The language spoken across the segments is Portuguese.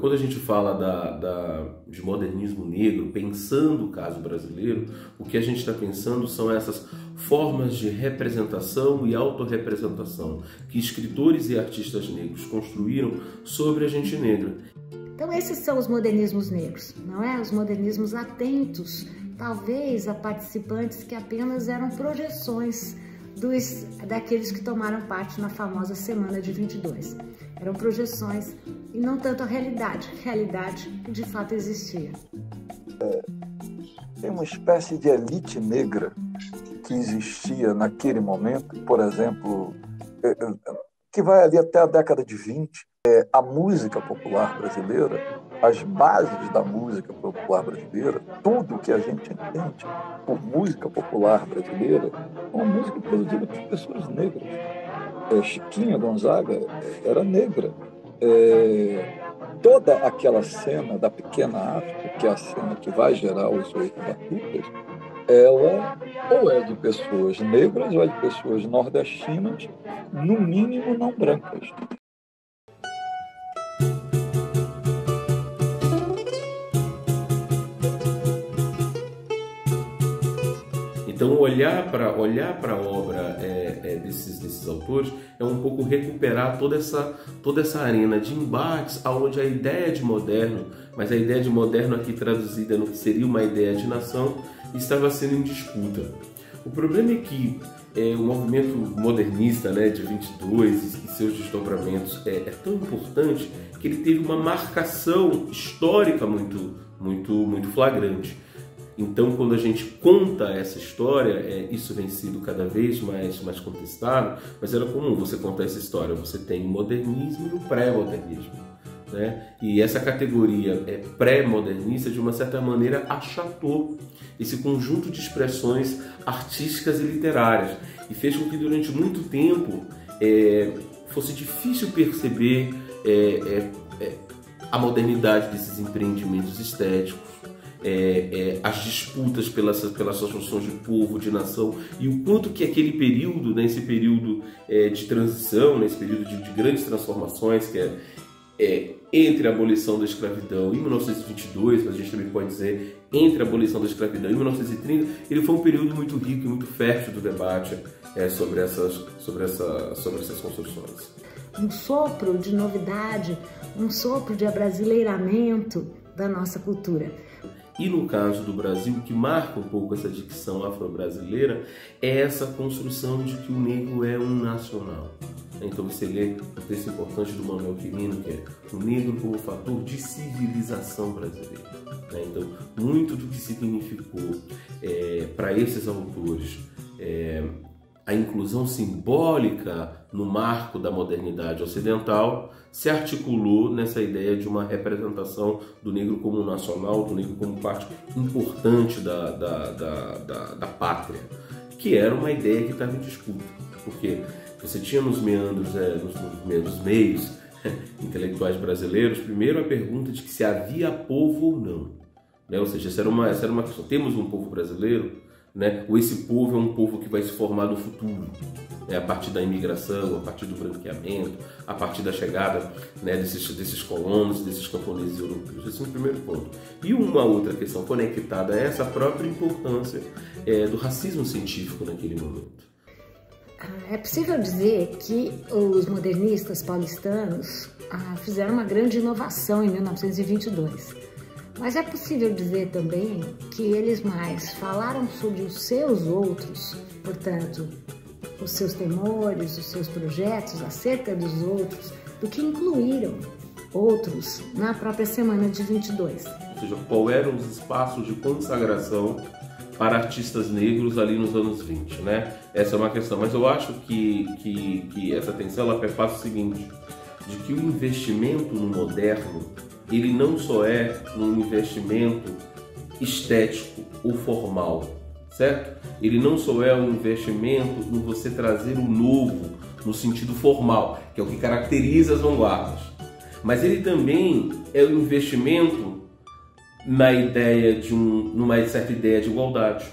quando a gente fala de modernismo negro, pensando o caso brasileiro, o que a gente está pensando são essas formas de representação e autorrepresentação que escritores e artistas negros construíram sobre a gente negra. Então esses são os modernismos negros, não é? Os modernismos atentos, talvez a participantes que apenas eram projeções daqueles que tomaram parte na famosa Semana de 22. Eram projeções e não tanto a realidade que de fato existia. Tem uma espécie de elite negra que existia naquele momento, por exemplo, que vai ali até a década de 20, a música popular brasileira, as bases da música popular brasileira, tudo que a gente entende por música popular brasileira, é uma música produzida por pessoas negras. Chiquinha Gonzaga era negra. Toda aquela cena da pequena África, que é a cena que vai gerar os 8 batucas, ela ou é de pessoas negras ou é de pessoas nordestinas, no mínimo não brancas. Então, olhar para a obra desses autores é um pouco recuperar toda essa arena de embates, onde a ideia de moderno, mas a ideia de moderno aqui traduzida no que seria uma ideia de nação, estava sendo em disputa. O problema é que o movimento modernista, né, de 22 e seus desdobramentos é tão importante que ele teve uma marcação histórica muito flagrante. Então, quando a gente conta essa história, isso vem sido cada vez mais contestado, mas era comum você contar essa história. Você tem o modernismo e o pré-modernismo, né? E essa categoria pré-modernista, de uma certa maneira, achatou esse conjunto de expressões artísticas e literárias e fez com que, durante muito tempo, fosse difícil perceber a modernidade desses empreendimentos estéticos, as disputas pelas suas noções de povo, de nação, e o quanto que aquele período, né, esse período de transição, né, esse período de grandes transformações, que entre a abolição da escravidão em 1922, mas a gente também pode dizer entre a abolição da escravidão em 1930, ele foi um período muito rico e muito fértil do debate sobre essas construções. Um sopro de novidade, um sopro de abrasileiramento da nossa cultura. E no caso do Brasil, o que marca um pouco essa dicção afro-brasileira é essa construção de que o negro é um nacional. Então você lê o texto importante do Manuel Quirino, que é o negro como fator de civilização brasileira. Então, muito do que significou para esses autores a inclusão simbólica no marco da modernidade ocidental se articulou nessa ideia de uma representação do negro como nacional, do negro como parte importante da pátria, que era uma ideia que estava em disputa, porque você tinha nos meandros, nos meios intelectuais brasileiros, primeiro a pergunta de que se havia povo ou não, né? Ou seja, essa era uma questão. Temos um povo brasileiro, né? Ou esse povo é um povo que vai se formar no futuro, né? A partir da imigração, a partir do branqueamento, a partir da chegada, né, desses colonos, desses camponeses europeus. Esse é o primeiro ponto. E uma outra questão conectada a essa própria importância do racismo científico naquele momento. É possível dizer que os modernistas paulistanos fizeram uma grande inovação em 1922. Mas é possível dizer também que eles mais falaram sobre os seus outros, portanto, os seus temores, os seus projetos acerca dos outros, do que incluíram outros na própria Semana de 22. Ou seja, qual eram os espaços de consagração para artistas negros ali nos anos 20, né? Essa é uma questão, mas eu acho que essa tensão ela perpassa o seguinte, de que o investimento no moderno, ele não só é um investimento estético ou formal, certo? Ele não só é um investimento no você trazer o novo, no sentido formal, que é o que caracteriza as vanguardas, mas ele também é um investimento na ideia numa certa ideia de igualdade,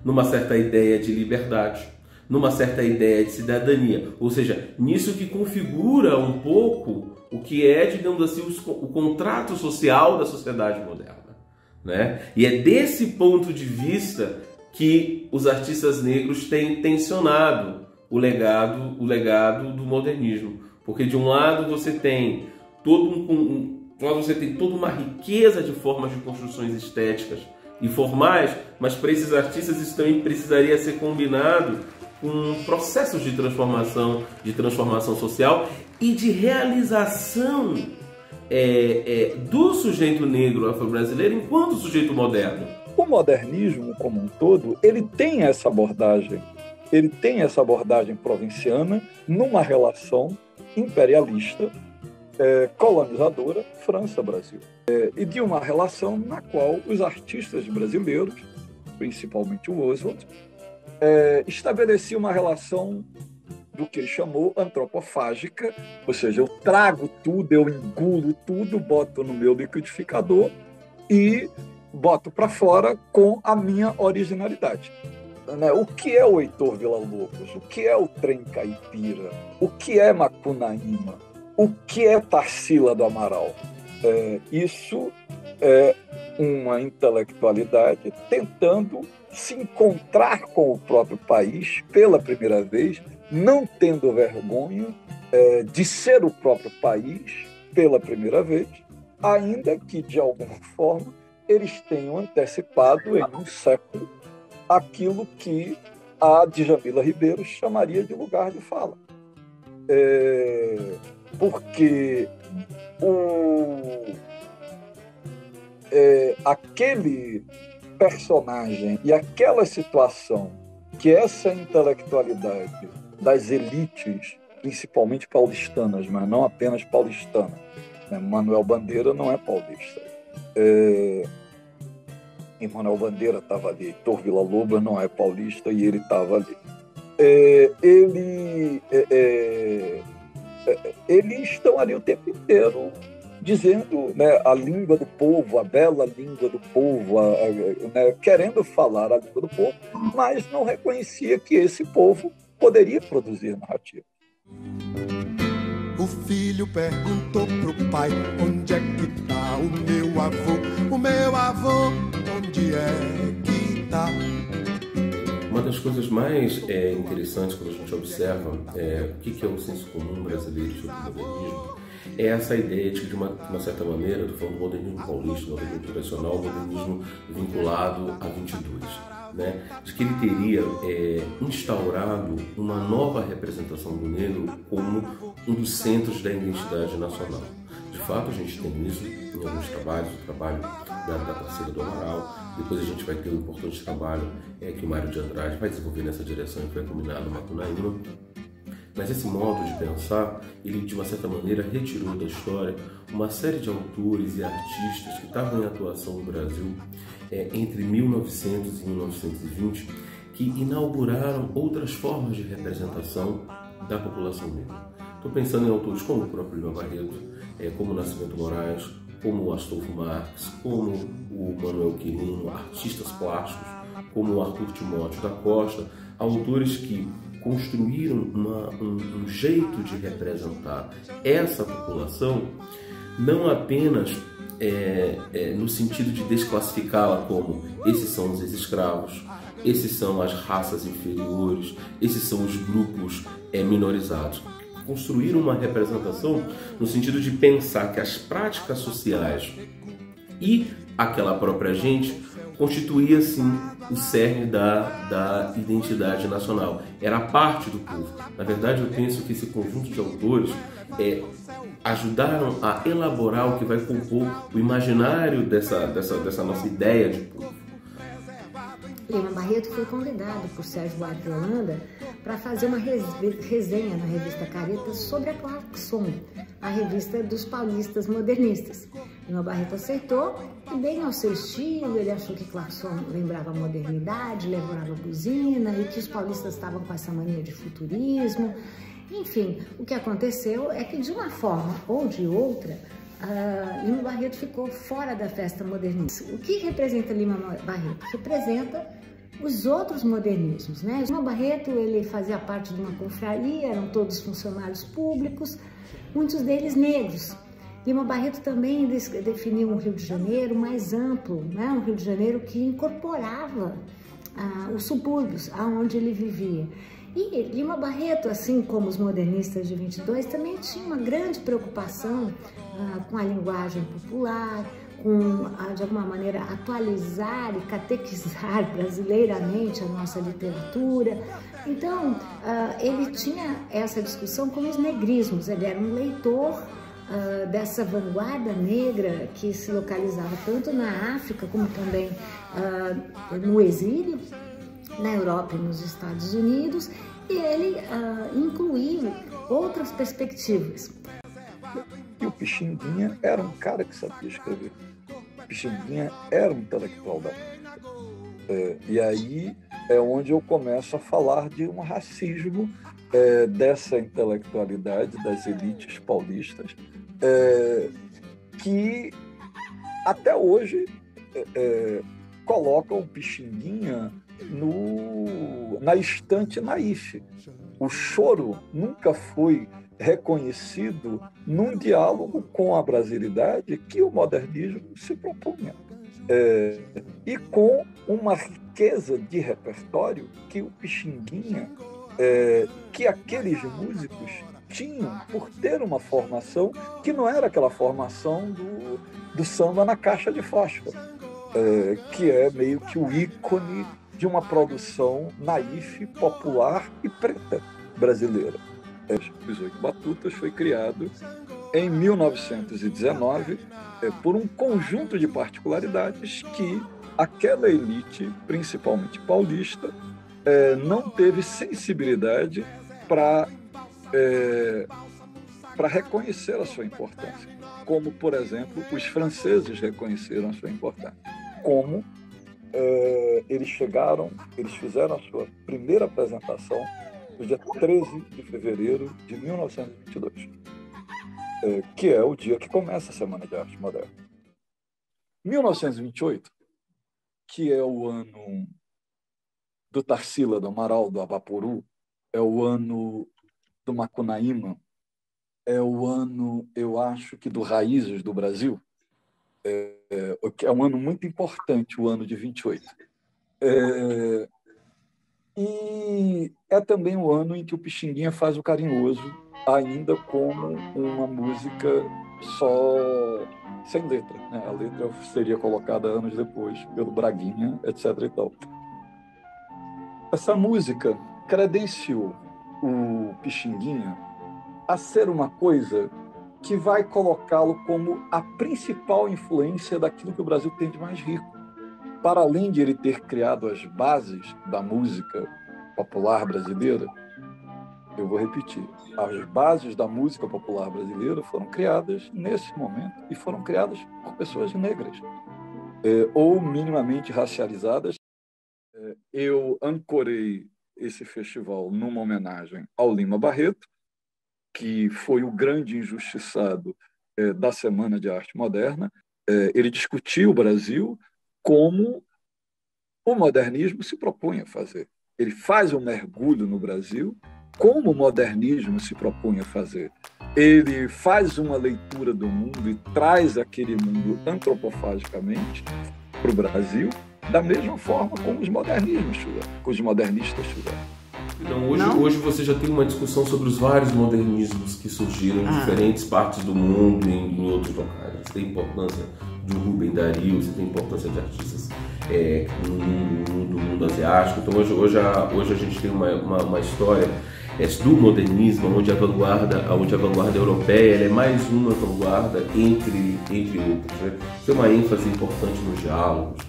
numa certa ideia de liberdade, numa certa ideia de cidadania, ou seja, nisso que configura um pouco o que é, digamos assim, o contrato social da sociedade moderna, né? E é desse ponto de vista que os artistas negros têm tensionado o legado do modernismo, porque de um lado você tem toda uma riqueza de formas de construções estéticas e formais, mas para esses artistas isso também precisaria ser combinado com processos de transformação social e de realização do sujeito negro afro-brasileiro enquanto sujeito moderno. O modernismo, como um todo, ele tem essa abordagem provinciana numa relação imperialista, colonizadora, França-Brasil. E de uma relação na qual os artistas brasileiros, principalmente o Oswald, estabeleciam uma relação do que ele chamou antropofágica, ou seja, eu trago tudo, eu engulo tudo, boto no meu liquidificador e boto para fora com a minha originalidade. O que é o Heitor Villa-Lobos? O que é o Trem Caipira? O que é Macunaíma? O que é Tarsila do Amaral? Isso é uma intelectualidade tentando se encontrar com o próprio país pela primeira vez, não tendo vergonha de ser o próprio país pela primeira vez, ainda que, de alguma forma, eles tenham antecipado em um século aquilo que a Djamila Ribeiro chamaria de lugar de fala. Porque aquele personagem e aquela situação que essa intelectualidade das elites, principalmente paulistanas, mas não apenas paulistanas, né? Manuel Bandeira não é paulista. E Manuel Bandeira estava ali, Heitor Villa-Lobos não é paulista e ele estava ali. Eles estão ali o tempo inteiro dizendo, né, a língua do povo, a bela língua do povo, né, querendo falar a língua do povo, mas não reconhecia que esse povo poderia produzir narrativa. O filho perguntou pro pai: onde é que tá o meu avô? O meu avô, onde é que tá? Uma das coisas mais interessantes quando a gente observa o que é o senso comum brasileiro sobre o modernismo é essa ideia de que, de uma certa maneira, eu estou falando do modernismo paulista, modernismo tradicional, modernismo vinculado a 22, né? De que ele teria instaurado uma nova representação do negro como um dos centros da identidade nacional. De fato, a gente tem isso em alguns trabalhos, o trabalho da Tarsila do Amaral. Depois a gente vai ter um importante trabalho que o Mário de Andrade vai desenvolver nessa direção e que vai culminar no Macunaíma. Mas esse modo de pensar, ele de uma certa maneira retirou da história uma série de autores e artistas que estavam em atuação no Brasil entre 1900 e 1920, que inauguraram outras formas de representação da população negra. Estou pensando em autores como o próprio Lima Barreto, como o Nascimento Moraes, como o Astolfo Marques, como o Manuel Quirino, artistas plásticos, como o Arthur Timóteo da Costa, autores que construíram um jeito de representar essa população, não apenas no sentido de desclassificá-la como esses são os ex-escravos, esses são as raças inferiores, esses são os grupos minorizados. Construíram uma representação no sentido de pensar que as práticas sociais e aquela própria gente constituía, sim, o cerne da identidade nacional. Era parte do povo. Na verdade, eu penso que esse conjunto de autores ajudaram a elaborar o que vai compor o imaginário dessa nossa ideia de povo. Lima Barreto foi convidado por Sérgio Buarque de Holanda para fazer uma resenha na revista Careta sobre a Claxon, a revista dos paulistas modernistas. Lima Barreto aceitou e, bem ao seu estilo, ele achou que Claxon lembrava a modernidade, lembrava a buzina e que os paulistas estavam com essa mania de futurismo. Enfim, o que aconteceu é que, de uma forma ou de outra, Lima Barreto ficou fora da festa modernista. O que representa Lima Barreto? Representa os outros modernismos, né? Lima Barreto, ele fazia parte de uma confraria, eram todos funcionários públicos, muitos deles negros. Lima Barreto também definiu um Rio de Janeiro mais amplo, né? Um Rio de Janeiro que incorporava os subúrbios aonde ele vivia. E Lima Barreto, assim como os modernistas de 22, também tinha uma grande preocupação com a linguagem popular, com, de alguma maneira, atualizar e catequizar brasileiramente a nossa literatura. Então, ele tinha essa discussão com os negrismos, ele era um leitor dessa vanguarda negra que se localizava tanto na África como também no exílio, na Europa e nos Estados Unidos, e ele incluiu outras perspectivas. E o Pixinguinha era um cara que sabia escrever. O Pixinguinha era um intelectual da música. E aí é onde eu começo a falar de um racismo dessa intelectualidade das elites paulistas, que até hoje colocam o Pixinguinha na estante naif. O choro nunca foi reconhecido num diálogo com a brasilidade que o modernismo se propunha. E com uma riqueza de repertório que o Pixinguinha, que aqueles músicos tinham por ter uma formação que não era aquela formação do samba na caixa de fósforo, que é meio que o ícone de uma produção naif, popular e preta brasileira. Os Oito Batutas foi criado em 1919 por um conjunto de particularidades que aquela elite, principalmente paulista, não teve sensibilidade para reconhecer a sua importância. Como, por exemplo, os franceses reconheceram a sua importância. Como eles fizeram a sua primeira apresentação no dia 13 de fevereiro de 1922, que é o dia que começa a Semana de Arte Moderna. 1928, que é o ano do Tarsila, do Amaral, do Abaporu, é o ano do Macunaíma, é o ano, eu acho que do Raízes do Brasil, é um ano muito importante, o ano de 28. E é também o ano em que o Pixinguinha faz o Carinhoso, ainda como uma música só sem letra, né? A letra seria colocada anos depois pelo Braguinha, etc. e tal. Essa música credenciou o Pixinguinha a ser uma coisa que vai colocá-lo como a principal influência daquilo que o Brasil tem de mais rico. Para além de ele ter criado as bases da música popular brasileira, eu vou repetir, as bases da música popular brasileira foram criadas nesse momento e foram criadas por pessoas negras ou minimamente racializadas. Eu ancorei esse festival numa homenagem ao Lima Barreto, que foi o grande injustiçado da Semana de Arte Moderna. Ele discutiu o Brasil como o modernismo se propunha a fazer. Ele faz um mergulho no Brasil como o modernismo se propunha a fazer. Ele faz uma leitura do mundo e traz aquele mundo antropofagicamente para o Brasil, da mesma forma como os modernistas fizeram. Então, hoje você já tem uma discussão sobre os vários modernismos que surgiram em diferentes partes do mundo e em outros locais. Você tem a importância do Rubem Dario, você tem a importância de artistas do mundo asiático. Então hoje a gente tem uma história do modernismo, onde a vanguarda europeia ela é mais uma vanguarda entre outras. Né? Tem uma ênfase importante nos diálogos.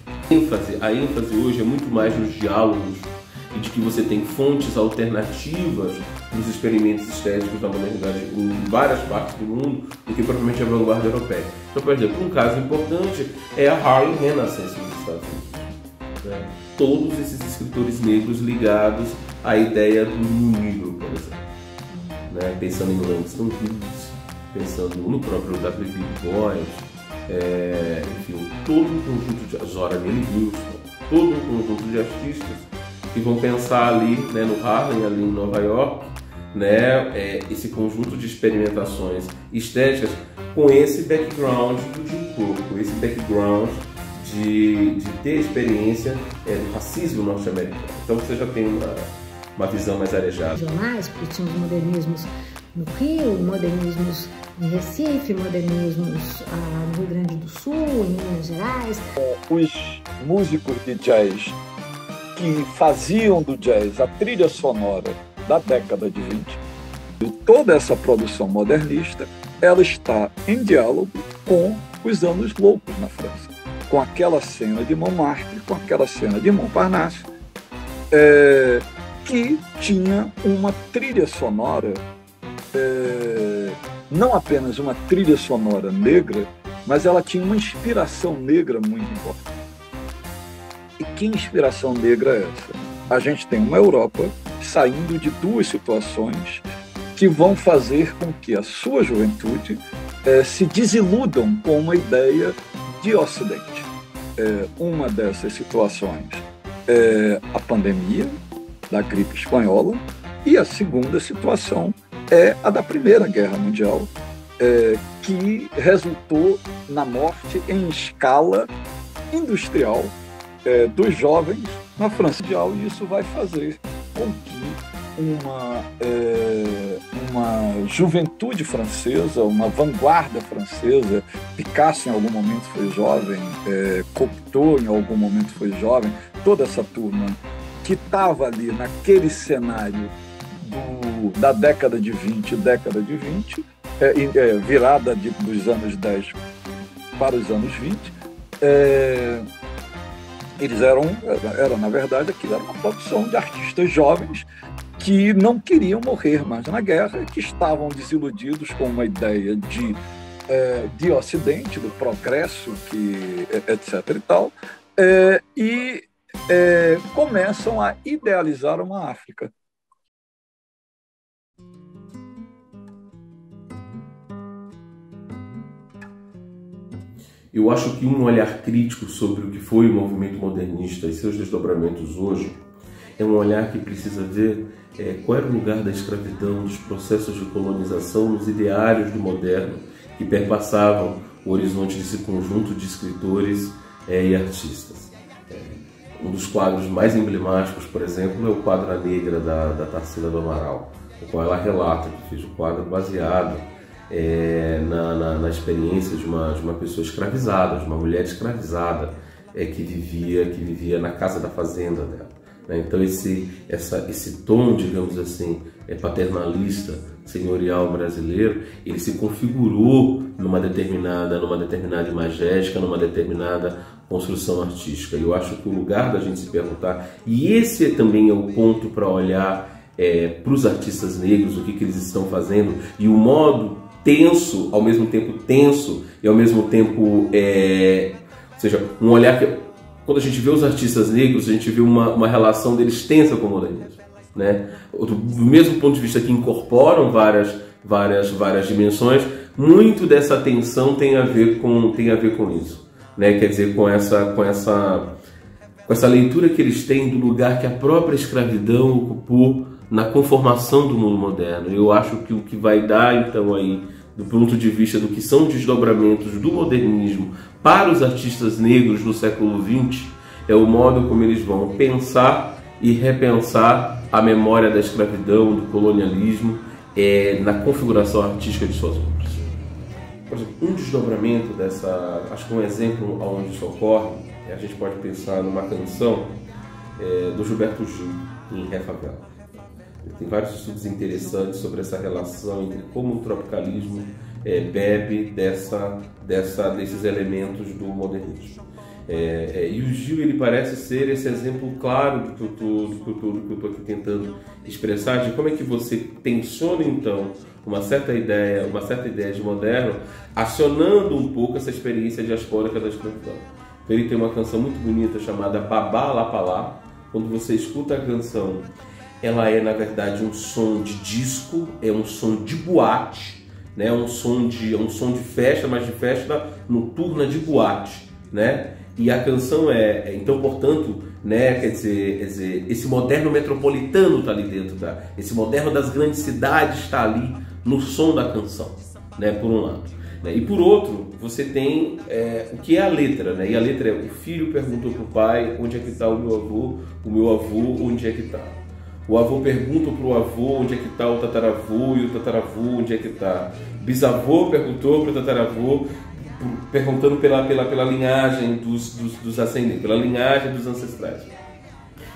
A ênfase hoje é muito mais nos diálogos e de que você tem fontes alternativas nos experimentos estéticos da modernidade em várias partes do mundo do que propriamente a vanguarda europeia. Então, por exemplo, um caso importante é a Harlem Renaissance nos Estados Unidos. Né? Todos esses escritores negros ligados à ideia do negro, por exemplo. Né? Pensando em Langston Hughes, pensando no próprio W.B. Du Bois, enfim, todo um conjunto de Zora Neale Hurston. todo um conjunto de artistas que vão pensar ali, né, no Harlem, ali em Nova York, né, esse conjunto de experimentações estéticas com esse background do Jim Crow, com esse background de ter experiência do racismo norte-americano. Então você já tem uma visão mais arejada. Regionais, porque tinha os modernismos no Rio, modernismos em Recife, modernismos no Rio Grande do Sul, em Minas Gerais. Os músicos de jazz que faziam do jazz a trilha sonora da década de 20, e toda essa produção modernista, ela está em diálogo com os anos loucos na França, com aquela cena de Montmartre, com aquela cena de Montparnasse, que tinha uma trilha sonora, não apenas uma trilha sonora negra, mas ela tinha uma inspiração negra muito importante. E que inspiração negra é essa? A gente tem uma Europa saindo de duas situações que vão fazer com que a sua juventude se desiludam com uma ideia de Ocidente. Uma dessas situações é a pandemia da gripe espanhola, e a segunda situação é a da Primeira Guerra Mundial, que resultou na morte em escala industrial dos jovens na França. E isso vai fazer com que uma juventude francesa, uma vanguarda francesa, Picasso em algum momento foi jovem, Cocteau em algum momento foi jovem, toda essa turma que estava ali naquele cenário da década de 20, virada dos anos 10 para os anos 20, eles eram, na verdade, aquilo era uma produção de artistas jovens que não queriam morrer mais na guerra, que estavam desiludidos com uma ideia de Ocidente, do progresso, etc. e tal, e começam a idealizar uma África. Eu acho que um olhar crítico sobre o que foi o movimento modernista e seus desdobramentos hoje é um olhar que precisa ver qual era o lugar da escravidão, dos processos de colonização, nos ideários do moderno que perpassavam o horizonte desse conjunto de escritores e artistas. Um dos quadros mais emblemáticos, por exemplo, é o quadro A Negra, da Tarsila do Amaral, o qual ela relata que fez o quadro baseado na experiência de uma pessoa escravizada, de uma mulher escravizada que vivia na casa da fazenda dela. Então esse tom, digamos assim, paternalista, senhorial brasileiro, ele se configurou numa determinada imagética, numa determinada construção artística. E eu acho que o lugar da gente se perguntar, e esse também é o ponto para olhar para os artistas negros, o que eles estão fazendo, e o modo tenso, ao mesmo tempo tenso, e ao mesmo tempo, ou seja, um olhar que, quando a gente vê os artistas negros, a gente vê uma relação deles tensa com o modernismo, né? Do mesmo ponto de vista que incorporam várias dimensões, muito dessa tensão tem a ver com isso, né? Quer dizer, com essa leitura que eles têm do lugar que a própria escravidão ocupou na conformação do mundo moderno. Eu acho que o que vai dar, então, aí, do ponto de vista do que são desdobramentos do modernismo para os artistas negros no século XX, é o modo como eles vão pensar e repensar a memória da escravidão, do colonialismo, na configuração artística de suas obras. Por exemplo, um desdobramento acho que um exemplo onde isso ocorre, a gente pode pensar numa canção do Gilberto Gil, em Ré Favela. Tem vários estudos interessantes sobre essa relação entre como o tropicalismo bebe desses elementos do modernismo. E o Gil, ele parece ser esse exemplo claro do que eu estou aqui tentando expressar, de como é que você tensiona então uma certa ideia de moderno, acionando um pouco essa experiência diaspórica da escravidão. Então ele tem uma canção muito bonita chamada Babá Lapalá. Quando você escuta a canção, ela é, na verdade, um som de disco, é um som de boate, né? um som de festa, mas de festa noturna de boate, né? E a canção então, portanto, né, quer dizer, esse moderno metropolitano está ali dentro, tá? Esse moderno das grandes cidades está ali no som da canção, né, por um lado. Né? E por outro, você tem o que é a letra, né? E a letra é: o filho perguntou para o pai onde é que está o meu avô onde é que está. O avô pergunta para o avô onde é que está o tataravô, e o tataravô onde é que está. Bisavô perguntou para o tataravô, perguntando pela linhagem dos ascendentes, pela linhagem dos ancestrais.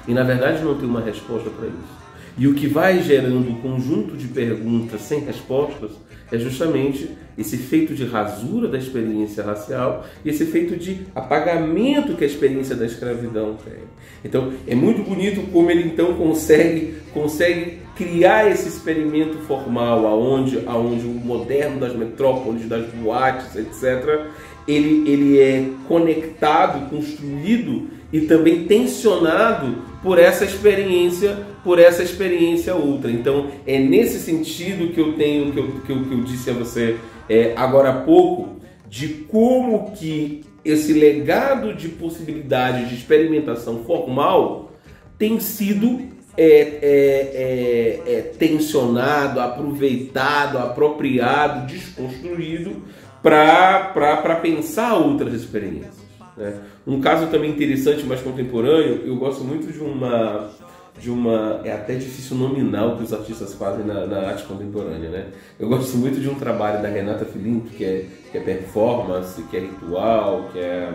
E na verdade não tem uma resposta para isso. E o que vai gerando um conjunto de perguntas sem respostas é justamente esse efeito de rasura da experiência racial e esse efeito de apagamento que a experiência da escravidão tem. Então, é muito bonito como ele então consegue criar esse experimento formal aonde o moderno das metrópoles, das boates, etc., ele é conectado, construído e também tensionado por essa experiência outra. Então, é nesse sentido que eu disse a você agora há pouco, de como que esse legado de possibilidade de experimentação formal tem sido tensionado, aproveitado, apropriado, desconstruído para pensar outras experiências. Né? Um caso também interessante, mais contemporâneo, eu gosto muito de uma é até difícil nominar o que os artistas fazem na arte contemporânea, né? Eu gosto muito de um trabalho da Renata Filippi, que é performance, que é ritual, que é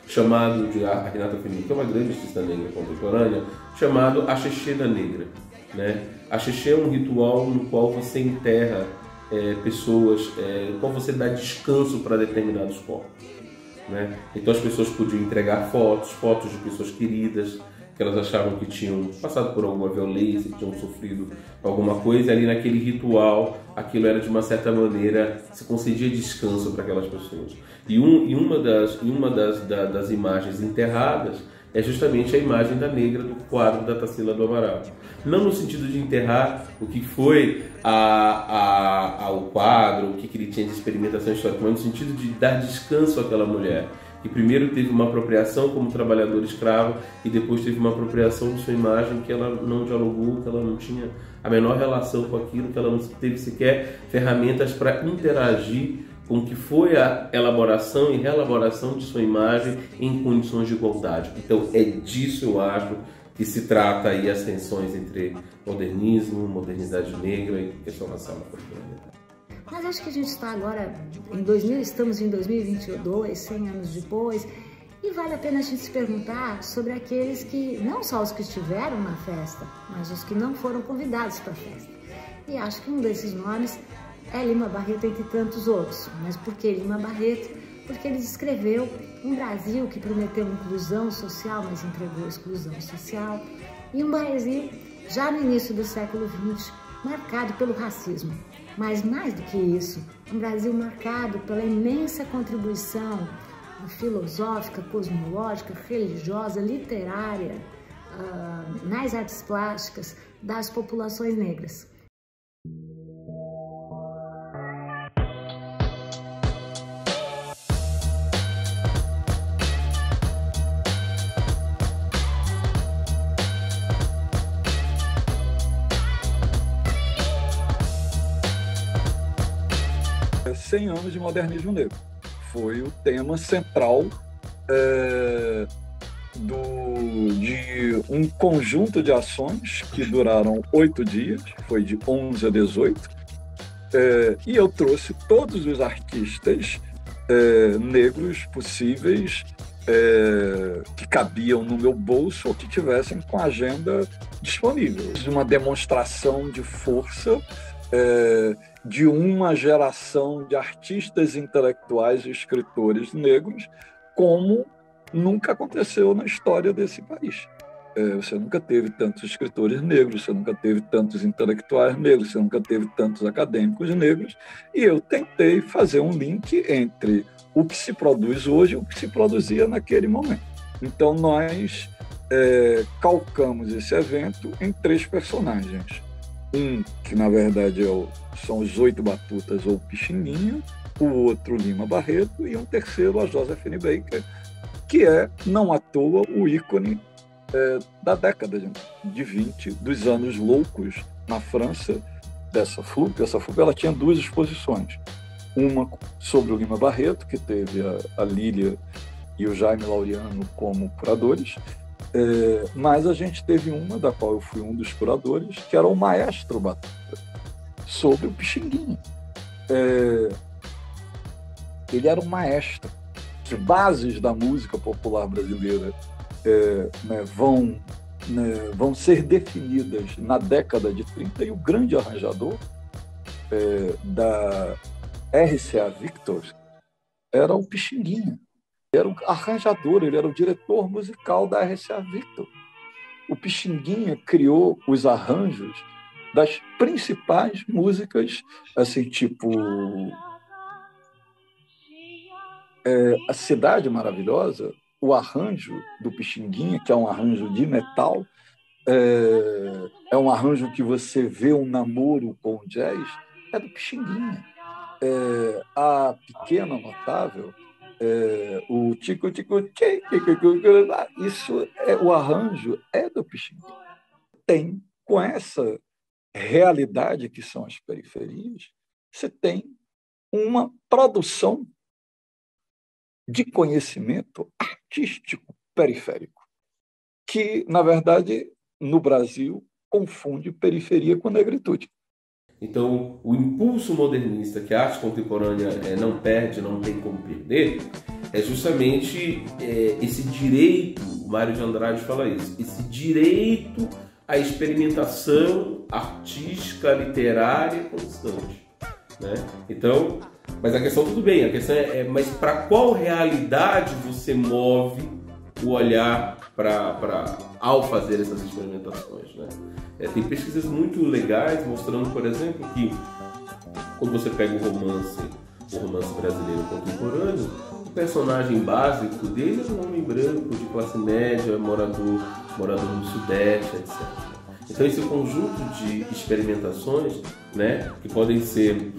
chamado de a Renata Filippi, que é uma grande artista negra contemporânea, chamado Axixé da Negra, né? Axixé é um ritual no qual você enterra pessoas, no qual você dá descanso para determinados corpos, né? Então as pessoas podiam entregar fotos de pessoas queridas, que elas achavam que tinham passado por alguma violência, que tinham sofrido alguma coisa, e ali naquele ritual, aquilo era de uma certa maneira, se concedia descanso para aquelas pessoas. E uma das imagens enterradas é justamente a imagem da negra do quadro da Tarsila do Amaral. Não no sentido de enterrar o que foi ao quadro, o que ele tinha de experimentação histórica, mas no sentido de dar descanso àquela mulher, que primeiro teve uma apropriação como trabalhadora escrava e depois teve uma apropriação de sua imagem que ela não dialogou, que ela não tinha a menor relação com aquilo, que ela não teve sequer ferramentas para interagir com o que foi a elaboração e reelaboração de sua imagem em condições de igualdade. Então é disso, eu acho, que se trata aí as tensões entre modernismo, modernidade negra e questão racial na contemporânea. Mas acho que a gente está agora, estamos em 2022, 100 anos depois, e vale a pena a gente se perguntar sobre aqueles que, não só os que estiveram na festa, mas os que não foram convidados para a festa. E acho que um desses nomes é Lima Barreto, entre tantos outros. Mas por que Lima Barreto? Porque ele descreveu um Brasil que prometeu inclusão social, mas entregou exclusão social, e um Brasil, já no início do século XX, marcado pelo racismo. Mas mais do que isso, um Brasil marcado pela imensa contribuição filosófica, cosmológica, religiosa, literária, nas artes plásticas das populações negras. É 100 anos de modernismo negro. Foi o tema central de um conjunto de ações que duraram 8 dias, foi de 11 a 18, e eu trouxe todos os artistas negros possíveis que cabiam no meu bolso ou que tivessem com a agenda disponível. Uma demonstração de força de uma geração de artistas intelectuais e escritores negros como nunca aconteceu na história desse país. Você nunca teve tantos escritores negros, você nunca teve tantos intelectuais negros, você nunca teve tantos acadêmicos negros, e eu tentei fazer um link entre o que se produz hoje e o que se produzia naquele momento. Então nós calcamos esse evento em 3 personagens. Um que, na verdade, são os 8 Batutas ou Pichininha, o outro Lima Barreto e um terceiro, a Josephine Baker, que é, não à toa, o ícone da década de 20, dos anos loucos na França, dessa FUP. Essa FUP ela tinha duas exposições. Uma sobre o Lima Barreto, que teve a Lília e o Jaime Laureano como curadores, mas a gente teve uma, da qual eu fui um dos curadores, que era o Maestro Batuta, sobre o Pixinguinha. Ele era um maestro. As bases da música popular brasileira vão ser definidas na década de 30, e o grande arranjador da RCA Victor era o Pixinguinha. Era o arranjador, ele era o diretor musical da RCA Victor. O Pixinguinha criou os arranjos das principais músicas, assim, tipo A Cidade Maravilhosa. O arranjo do Pixinguinha, que é um arranjo de metal, é um arranjo que você vê um namoro com o jazz, é do Pixinguinha. A Pequena Notável, o tico tico tchê, isso o arranjo é do Pixinguinha. Tem, com essa realidade que são as periferias, você tem uma produção de conhecimento artístico periférico, que, na verdade, no Brasil, confunde periferia com negritude. Então, o impulso modernista que a arte contemporânea não perde, não tem como perder, é justamente esse direito, o Mário de Andrade fala isso, esse direito à experimentação artística, literária constante, né? Então, mas a questão, tudo bem, a questão mas para qual realidade você move o olhar ao fazer essas experimentações, né? Tem pesquisas muito legais mostrando, por exemplo, que quando você pega o romance brasileiro contemporâneo, o personagem básico dele é um homem branco, de classe média, morador no Sudeste, etc. Então, esse conjunto de experimentações, né, que podem ser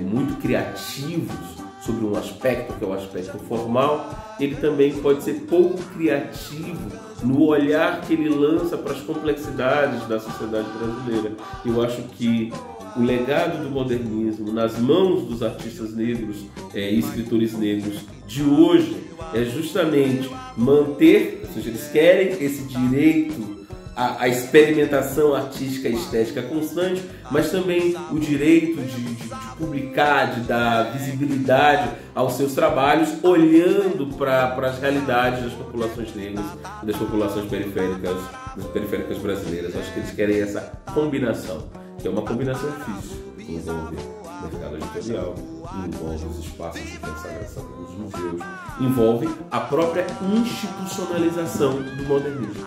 muito criativos sobre um aspecto, que é o aspecto formal, ele também pode ser pouco criativo no olhar que ele lança para as complexidades da sociedade brasileira. Eu acho que o legado do modernismo nas mãos dos artistas negros e escritores negros de hoje é justamente manter, ou seja, eles querem esse direito à experimentação artística e estética constante, mas também o direito de publicar, de dar visibilidade aos seus trabalhos, olhando para as realidades das populações negras e das populações periféricas brasileiras. Acho que eles querem essa combinação, que é uma combinação difícil, que envolve o mercado editorial, envolve os espaços de consagração dos museus, envolve a própria institucionalização do modernismo.